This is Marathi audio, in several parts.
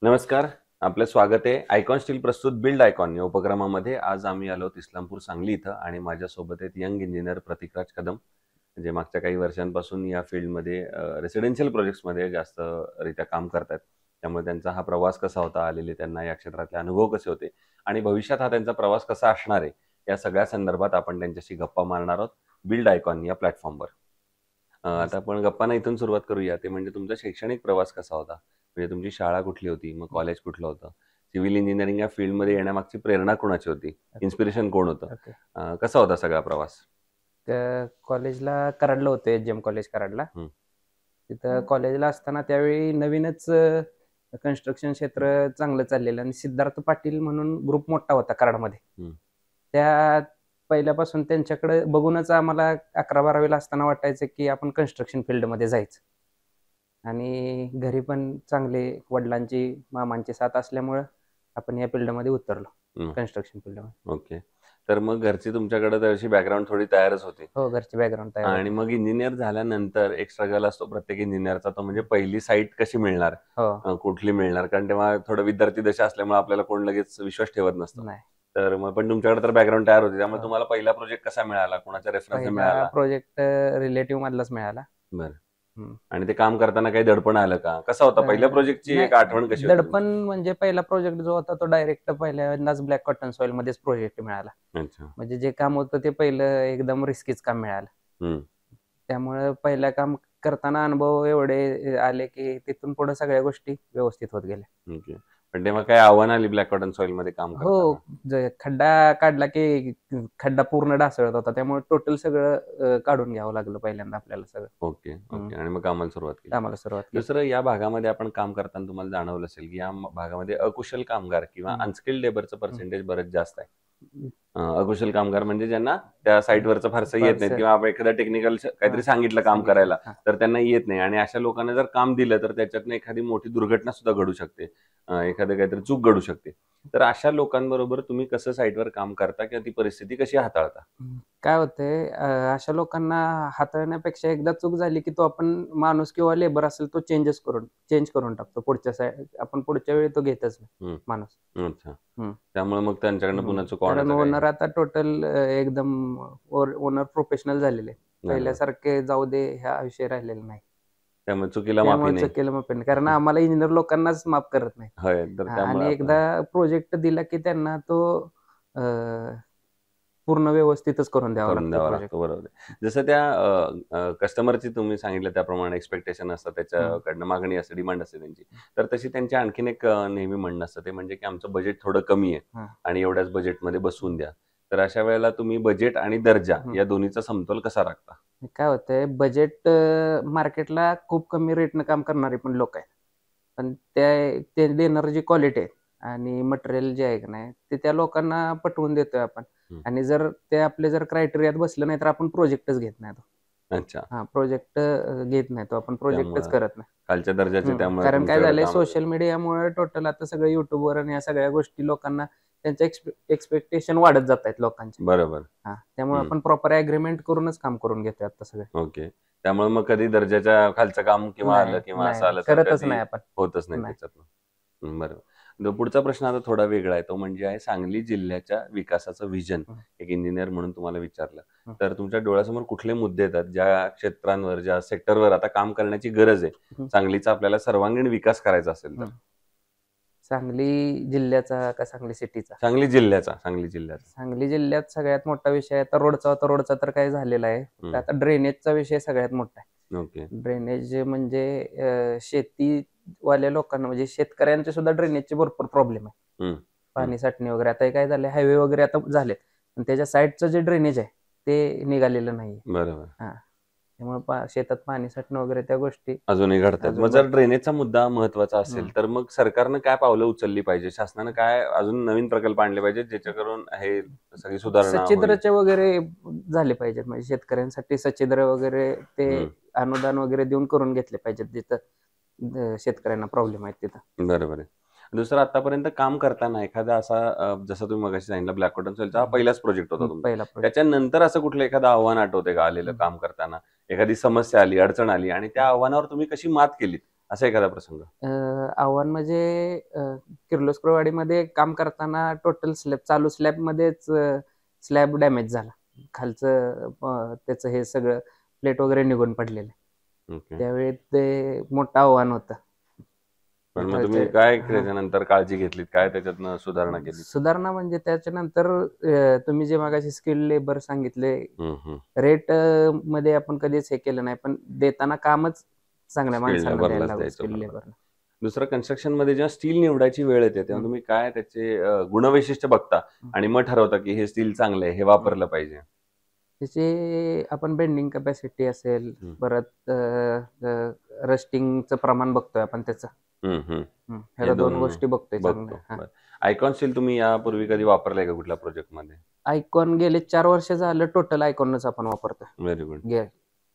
नमस्कार. आपलं स्वागत आहे. आयकॉन स्टील प्रस्तुत बिल्ड आयकॉन या उपक्रमामध्ये. आज आम्ही आलो इस्लामपूर सांगली इथं आणि माझ्यासोबत आहेत यंग इंजिनियर प्रतीकराज कदम, जे मागच्या काही वर्षांपासून या फील्डमध्ये रेसिडेन्शियल प्रोजेक्ट्समध्ये जास्तरित्या काम करतायत. त्यामुळे त्यांचा हा प्रवास कसा होता, आलेले त्यांना या क्षेत्रातले अनुभव कसे होते आणि भविष्यात हा त्यांचा प्रवास कसा असणार आहे, या सगळ्या संदर्भात आपण त्यांच्याशी गप्पा मारणार आहोत बिल्ड आयकॉन या प्लॅटफॉर्मवर. आता आपण गप्पांना इथून सुरुवात करूया. ते म्हणजे तुमचा शैक्षणिक प्रवास कसा होता? म्हणजे तुमची शाळा कुठली होती? मग कॉलेज कुठलं होतं? सिव्हिल इंजिनिअरिंग या फील्डमध्ये येण्यामागची प्रेरणा कोणाची होती? इन्स्पिरेशन कोण होतं? ओके. कसा होता सगळा प्रवास? तर कॉलेजला कराडला होतो, एच.जी.एम. कॉलेज कराडला. हं. तिथं कॉलेजला असताना त्यावेळी नवीनच कन्स्ट्रक्शन क्षेत्र चांगलं चाललेलं आणि सिद्धार्थ पाटील म्हणून ग्रुप मोठा होता कराडमध्ये. हं. त्या पहिल्यापासून त्यांच्याकडे बघूनच आम्हाला 11-12वीला असताना वाटायचं की आपण कन्स्ट्रक्शन फील्डमध्ये जायचं. आणि घरी पण चांगले वडिलांची, मामांची साथ असल्यामुळं आपण या फील्डमध्ये उतरलो, हं. कन्स्ट्रक्शन फील्डमध्ये. ओके. तर मग घरची तुमच्याकडे तशी बॅकग्राऊंड थोडी तयारच होती. हो, घरचे बॅकग्राऊंड तयार आणि होतं. मग इंजिनिअर झाल्यानंतर एक स्ट्रगल असतो प्रत्येक इंजिनिअरचा, तो म्हणजे पहिली साईट कशी मिळणार? हो. कुठली मिळणार? कारण तेव्हा थोडं विद्यार्थी दशा असल्यामुळे आपल्याला कोण लगेच विश्वास ठेवत नसतं. नाही. तर मग पण तुमच्याकडे तर बॅकग्राऊंड तयार होती. त्यामुळे हो. तुम्हाला पहिला प्रोजेक्ट कसा मिळाला? कोणाच्या रेफरन्सने पहिला मिळाला? प्रोजेक्ट रिलेटिव्ह मधलाच मिळाला. बरं. हं. आणि ते काम करताना काही दडपण आलं का? कसा होता पहिल्या प्रोजेक्टची एक आठवण नाही, कशी होती दडपण तुमची? म्हणजे पहिला प्रोजेक्ट जो होता तो डायरेक्ट पहिल्यांदाच ब्लॅक कॉटन सॉइल मध्येच प्रोजेक्ट मिळाला. अच्छा. म्हणजे जे काम होतं ते पहिलं एकदम रिस्कीच काम मिळालं. हं. त्यामुळे पहिलं काम करताना अनुभव एवढे आले की तिथून पुढे सगळ्या गोष्टी व्यवस्थित होत गेल्या. ओके. पण तेव्हा काय आव्हान आली ब्लॅक कॉटन सॉइल मध्ये काम हो, करताना? खड्डा काढला की खड्डा पूर्ण ढासळत होता. त्यामुळे टोटल सगळं काढून घ्यावं लागलं पहिल्यांदा आपल्याला सगळं. ओके, हं. ओके. आणि मग कामाला सुरुवात केली. कामाला सुरुवात केली. दुसरं, या भागामध्ये आपण काम करताना तुम्हाला जाणवलं असेल, की या भागामध्ये अकुशल कामगार किंवा हं, अनस्किल्ड लेबरचं हं. पर्सेंटेज बरंच जास्त आहे. अकुशल कामगार म्हणजे ज्यांना त्या साईटवरचं फारसं येत नाहीत फारसं किंवा आपण एखादा टेक्निकल हां, काहीतरी सांगितलं काम सांगितलं. करायला, हां. तर त्यांना येत नाही आणि अशा लोकांना जर काम दिलं, तर त्याच्यातनं एखादी मोठी दुर्घटना सुद्धा घडू शकते. एखादं काहीतरी चूक घडू शकते. तर अशा लोकांबरोबर तुम्ही कसं साईटवर काम करता किंवा ती परिस्थिती कशी हाताळता? काय होतंय अशा लोकांना हाताळण्यापेक्षा एकदा चूक झाली, की तो आपण माणूस किंवा लेबर असेल तो चेंज करून टाकतो. आपण पुढच्या वेळी तो घेतच नाही हं. माणूस. अच्छा. हं, त्यामुळे मग त्यांच्याकडनं हं. पुन्हा चुका कारण होण्याचा काही ओनर आता टोटल एकदम ओनर प्रोफेशनल झालेले. बरोबर. पहिल्यासारखे जाऊ दे हा विषय राहिलेला नाही. त्यामुळे चुकीला माफी त्यामुळे नाही. चुकीला माफ नाही. कारण आम्हाला इंजिनिअर लोकांनाच माफ करत नाहीत. होय, तर त्यामुळे आणि आपण एकदा प्रोजेक्ट दिला, की त्यांना तो अ, पूर्ण व्यवस्थितच करून द्यावा करून लागतो द्यावा प्रोजेक्ट. लागतो. बरोबर आहे. जसं त्या कस्टमरची तुम्ही सांगितलं त्याप्रमाणे एक्स्पेक्टेशन असतं, हं. त्याच्याकडनं मागणी असते, डिमांड असते त्यांची. तर तशी त्यांची आणखीन एक नेहमी म्हणणं असतं, ते म्हणजे की आमचं बजेट थोडं कमी आहे हां. आणि एवढ्याच बजेटमध्ये बसवून द्या. तर अशा वेळेला तुम्ही बजेट आणि दर्जा हं. या दोन्हीचा समतोल कसा राखता? काय होतंय बजेट मार्केटला खूप कमी रेटनं काम करणारे पण लोक आहेत. पण ते देणारी जी क्वालिटी आहे आणि मटेरियल जे आहे की नाही, ते त्या लोकांना पटवून देतोय आपण. हं. आणि जर ते आपले क्रायटेरियात बसलं नाही, तर आपण प्रोजेक्टच घेत नाही तो. अच्छा. प्रोजेक्ट घेत नाही तो. आपण प्रोजेक्टच त्यामुळं करत नाही. खालच्या दर्जाचे त्यामुळे कारण काय तुमच्याकडे झालंय कामच सोशल मीडियामुळे टोटल आता सगळं YouTubeवर आणि या सगळ्या गोष्टी लोकांना त्यांचं एक्स्पेक्टेशन वाढत जातायत लोकांचे. बरोबर. त्यामुळे हं. आपण प्रॉपर एग्रीमेंट करूनच काम करून घेतोय आता सगळे. ओके. त्यामुळे मग कधी दर्जाच्या खालचं काम किंवा नाही, आलं किंवा नाही, असं नाही. आलं तर करतच कधी नाही आपण. होतच नाही नाही. त्याच्यातनं. बरोबर. पुढचा प्रश्न आता थोडा वेगळा आहे. तो म्हणजे आहे सांगली जिल्ह्याच्या विकासाचं व्हिजन. हं, एक इंजिनिअर म्हणून तुम्हाला विचारलं. हं, तर तुमच्या डोळ्यासमोर कुठले मुद्दे येतात, ज्या क्षेत्रांवर, ज्या सेक्टरवर आता काम करण्याची गरज आहे, हं, सांगलीचा आपल्याला सर्वांगीण विकास करायचा असेल तर? हं. सांगली जिल्ह्याचा का सांगली सिटीचा? सांगली जिल्ह्याचा, सांगली जिल्ह्याचा. सांगली जिल्ह्यात सगळ्यात मोठा विषय आता रोडचा तर काय झालेला आहे. फक्त हं. आता ड्रेनेजचा विषय सगळ्यात मोठा आहे. ओके. ड्रेनेज म्हणजे शेतीवाल्या लोकांना म्हणजे शेतकऱ्यांचे सुद्धा ड्रेनेजचे भरपूर प्रॉब्लेम आहे. हं, हं. पाणी साठणे वगैरे. आता हे काय झालंय हायवे वगैरे आता झालेत. पण त्याच्या साईडचं जे ड्रेनेज आहे ते निघालेलं नाहीये. बरोबर. हां. त्यामुळे शेतात पाणी साठणं वगैरे त्या गोष्टी अजूनही घडतायत. मग अजून जर घडतात. ड्रेनेजचा मुद्दा महत्त्वाचा असेल, हं. तर मग सरकारनं काय पावलं उचलली पाहिजे? शासनानं काय अजून नवीन प्रकल्प आणले पाहिजेत, ज्याच्याकरून हे सगळी सुधारणा होईल? सच्छिद्रचे वगैरे झाले पाहिजेत. म्हणजे शेतकऱ्यांसाठी सच्छिद्र वगैरे ते हं. अनुदान वगैरे देऊन करून घेतले पाहिजेत जिथं शेतकऱ्यांना प्रॉब्लेम आहेत तिथं. बरोबर आहे. दुसरं, आतापर्यंत काम करताना एखादा असा जसं तुम्ही मगाशी सांगितलं ब्लॅक कॉटन सॉइलचा हा हं. पहिलाच प्रोजेक्ट होता तुमचा. पहिला प्रोजेक्ट. त्याच्यानंतर असं कुठलं एखादं आव्हान आठवतंय का आलेलं काम करताना? एखादी समस्या आली, अडचण आली आणि त्या आव्हानावर तुम्ही कशी मात केलीत? असा एखादा प्रसंग? आव्हान म्हणजे किर्लोस्करवाडीमध्ये काम करताना टोटल चालू स्लॅबमध्येच स्लॅब डॅमेज झाला. खालचं त्याचं हे सगळं प्लेट वगैरे निघून पडलेले. ओके. त्यावेळी ते मोठं आव्हान होतं. पण मग तुम्ही काय त्याच्यानंतर काळजी घेतलीत? काय त्याच्यातनं सुधारणा केली? सुधारणा म्हणजे त्याच्यानंतर तुम्ही जे मगाशी स्किल्ड लेबर सांगितले, रेट मध्ये आपण कधीच हे केलं नाही, पण देताना कामच चांगल्या माणसांना द्यायला लागलं, स्किल्ड लेबर. दुसरं, कन्स्ट्रक्शन मध्ये जेव्हा स्टील निवडायची वेळ येते तेव्हा तुम्ही काय त्याचे गुणवैशिष्ट्य बघता आणि मग ठरवता की हे स्टील चांगलं आहे, हे वापरलं पाहिजे? त्याची आपण बेंडिंग कॅपॅसिटी असेल, परत रस्टिंगचं प्रमाण बघतोय आपण त्याचं. ह्या दोन गोष्टी बघतोय. आयकॉन स्टील तुम्ही यापूर्वी कधी वापरलाय का कुठल्या प्रोजेक्ट मध्ये? आयकॉन गेले 4 वर्ष झालं टोटल आयकॉनच आपण वापरतोय. Very good.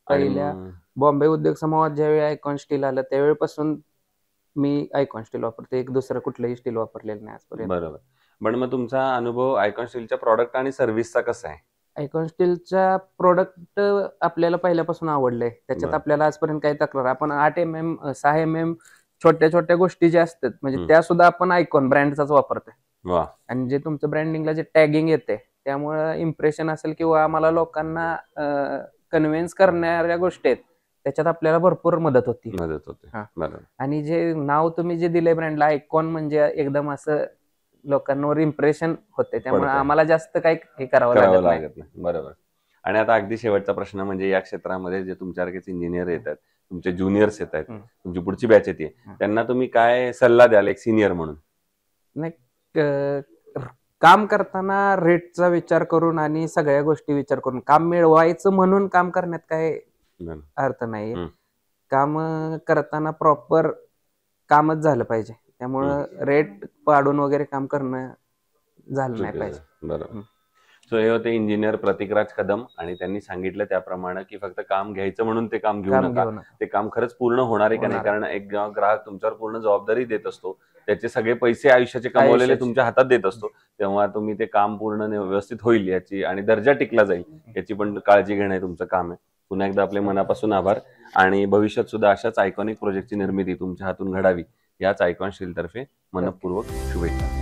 पहिल्या बॉम्बे उद्योग समूहात ज्यावेळी आयकॉन स्टील आलं त्यावेळेपासून मी आयकॉन स्टील वापरतो. एक दुसरं कुठलंही स्टील वापरलेलं नाही आजपर्यंत. बरोबर. पण मग तुमचा अनुभव आयकॉन स्टीलच्या प्रॉडक्ट आणि सर्व्हिसचा कसा आहे? आयकॉन स्टीलच्या प्रोडक्ट आपल्याला पहिल्यापासून आवडलंय. त्याच्यात आपल्याला आजपर्यंत काही तक्रार, आपण 8 mm 6 mm छोट्या छोट्या गोष्टी ज्या असतात म्हणजे त्या सुद्धा आपण आयकॉन ब्रँडचाच वापरतोय. आणि जे तुमचं ब्रँडिंगला जे टॅगिंग येते त्यामुळे इम्प्रेशन असेल किंवा आम्हाला लोकांना कन्व्हिन्स करणाऱ्या गोष्टी आहेत त्याच्यात आपल्याला भरपूर मदत होती. आणि जे नाव तुम्ही जे दिले ब्रँडला आयकॉन म्हणजे एकदम असं लोकांवर इम्प्रेशन होते, त्यामुळे आम्हाला जास्त काही हे करावं लागत नाही. बरोबर. आणि आता अगदी शेवटचा प्रश्न म्हणजे या क्षेत्रामध्ये जे तुमच्यासारखेच इंजिनियर येतात, तुमचे ज्युनियर्स येत आहेत, तुमची पुढची बॅच येते, त्यांना तुम्ही काय सल्ला द्याल एक सिनियर म्हणून? नाही, काम करताना रेटचा विचार करून आणि सगळ्या गोष्टी विचार करून, काम मिळवायचं म्हणून काम करण्यात काय अर्थ नाही. काम करताना प्रॉपर कामच झालं पाहिजे, त्यामुळं रेट पाडून वगैरे काम करणं झालं नाही पाहिजे. बरोबर. सो हे होते इंजिनियर प्रतिकराज कदम आणि त्यांनी सांगितलं त्याप्रमाणे की फक्त काम घ्यायचं म्हणून ते काम घेऊ नका, ते काम खरंच पूर्ण होणार आहे का नाही, कारण एक ग्राहक तुमच्यावर पूर्ण जबाबदारी देत असतो, त्याचे सगळे पैसे आयुष्याचे कमवलेले तुमच्या हातात देत असतो, तेव्हा तुम्ही ते काम पूर्ण व्यवस्थित होईल याची आणि दर्जा टिकला जाईल याची पण काळजी घेणं तुमचं काम आहे. पुन्हा एकदा आपले मनापासून आभार आणि भविष्यात सुद्धा अशाच आयकॉनिक प्रोजेक्टची निर्मिती तुमच्या हातून घडावी याच आयकॉन स्टील तर्फे मनपूर्वक शुभेच्छा.